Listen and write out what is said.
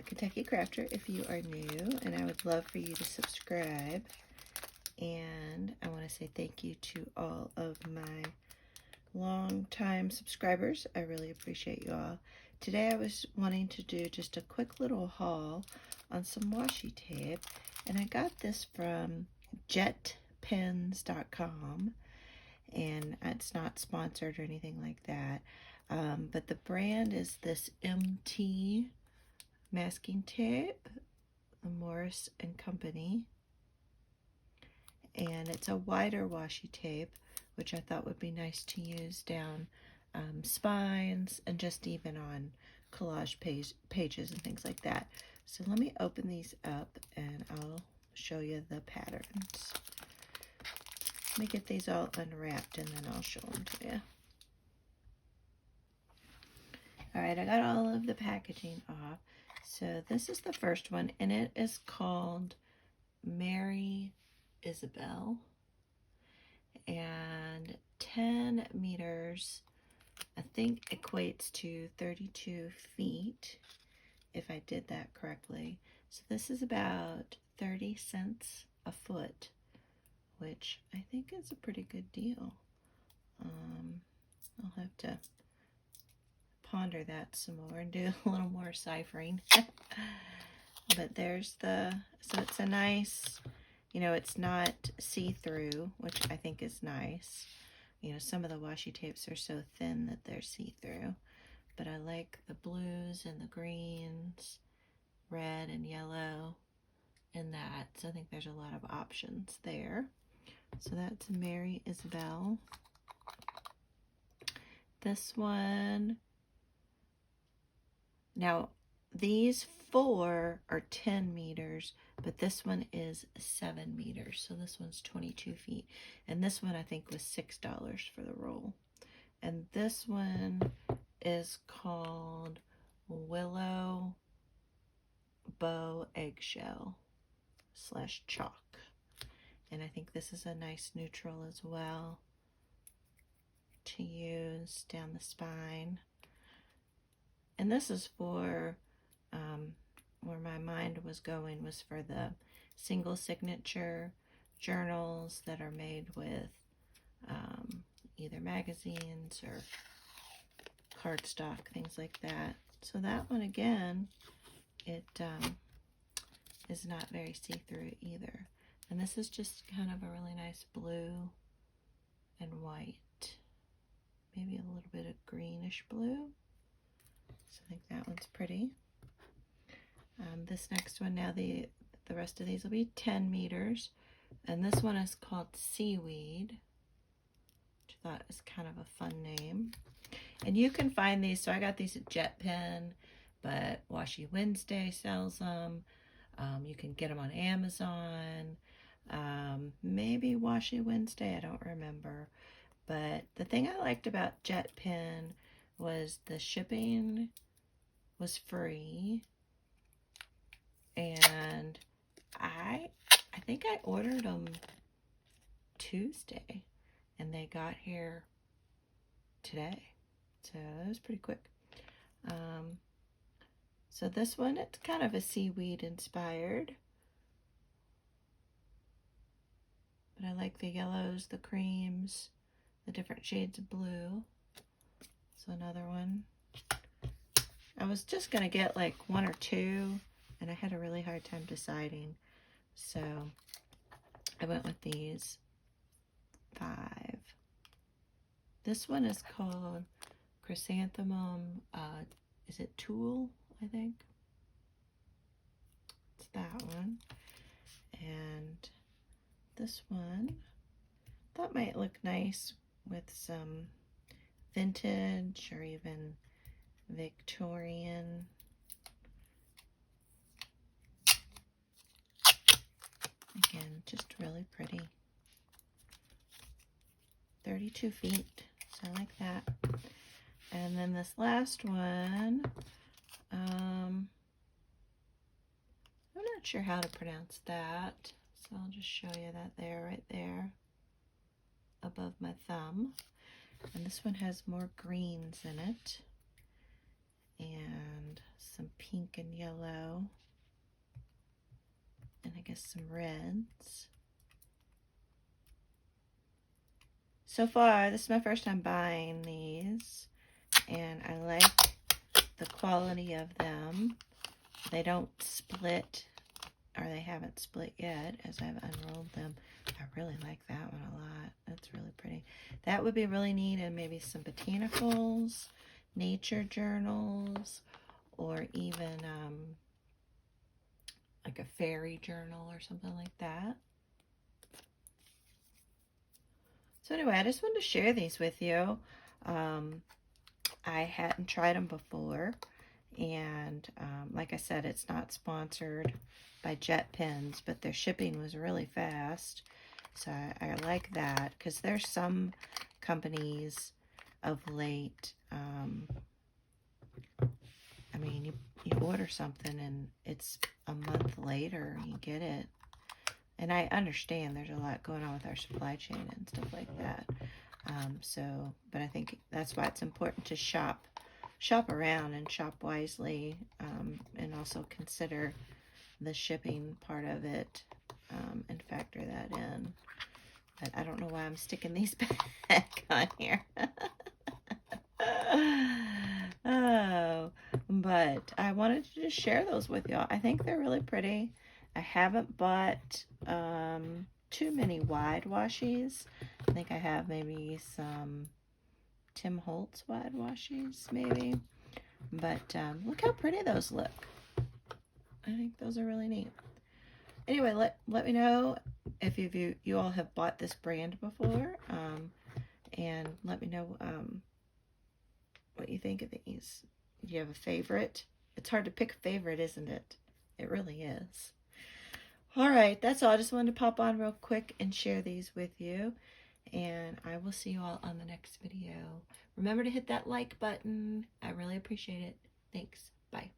Kentucky Crafter if you are new, and I would love for you to subscribe. And I want to say thank you to all of my long-time subscribers. I really appreciate you all. Today I was wanting to do just a quick little haul on some washi tape, and I got this from jetpens.com, and it's not sponsored or anything like that, but the brand is this MT masking tape, the Morris and Company, and it's a wider washi tape, which I thought would be nice to use down spines and just even on collage pages and things like that. So let me open these up and I'll show you the patterns. Let me get these all unwrapped and then I'll show them to you. Alright, I got all of the packaging off. So this is the first one, and it is called Mary Isabel. And 10 meters, I think, equates to 32 feet, if I did that correctly. So this is about 30 cents a foot, which I think is a pretty good deal. I'll have to ponder that some more and do a little more ciphering. But there's so it's a nice, it's not see-through, which I think is nice. Some of the washi tapes are so thin that they're see-through, but I like the blues and the greens, red and yellow, and that. So I think there's a lot of options there. So that's Mary Isabel. This one, now these 4 are 10 meters, but this one is 7 meters. So this one's 22 feet. And this one I think was $6 for the roll. And this one is called Willow Bow Eggshell / Chalk. And I think this is a nice neutral as well to use down the spine. And this is for where my mind was going was for the single signature journals that are made with either magazines or cardstock, things like that. So that one, again, it is not very see-through either. And this is just kind of a really nice blue and white, maybe a little bit of greenish blue. So I think that one's pretty. This next one, now the rest of these will be 10 meters. And this one is called Seaweed, which I thought is kind of a fun name. And you can find these, so I got these at Jet Pen, but Washi Wednesday sells them. You can get them on Amazon. Maybe Washi Wednesday, I don't remember. But the thing I liked about Jet Pen was the shipping was free. And I think I ordered them Tuesday, and they got here today. So it was pretty quick. So this one, it's kind of a seaweed inspired. But I like the yellows, the creams, the different shades of blue. So another one. I was just going to get like 1 or 2, and I had a really hard time deciding. So I went with these 5. This one is called Chrysanthemum, is it Tulle, I think? It's that one. And this one, I thought might look nice with some vintage or even Victorian. Again, just really pretty. 32 feet, so I like that. And then this last one, I'm not sure how to pronounce that, so I'll just show you that right there, above my thumb. And this one has more greens in it. And some pink and yellow, and I guess some reds. So far, this is my first time buying these, and I like the quality of them. They don't split, or they haven't split yet as I've unrolled them. I really like that one a lot. That's really pretty. That would be really neat, and maybe some botanicals, nature journals, or even like a fairy journal or something like that. So anyway, I just wanted to share these with you. I hadn't tried them before, and like I said, it's not sponsored by Jet Pens, but their shipping was really fast, so I like that, because there's some companies of late, I mean, you order something and it's a month later you get it. And I understand there's a lot going on with our supply chain and stuff like that. But I think that's why it's important to shop around and shop wisely, and also consider the shipping part of it, and factor that in. But I don't know why I'm sticking these back on here. Oh, but I wanted to just share those with y'all. I think they're really pretty. I haven't bought too many wide washies. I think I have maybe some Tim Holtz wide washies, maybe. But look how pretty those look. I think those are really neat. Anyway, let me know if you all have bought this brand before, and let me know what you think of these. Do you have a favorite? It's hard to pick a favorite, isn't it? It really is. All right, that's all. I just wanted to pop on real quick and share these with you. And I will see you all on the next video. Remember to hit that like button. I really appreciate it. Thanks. Bye.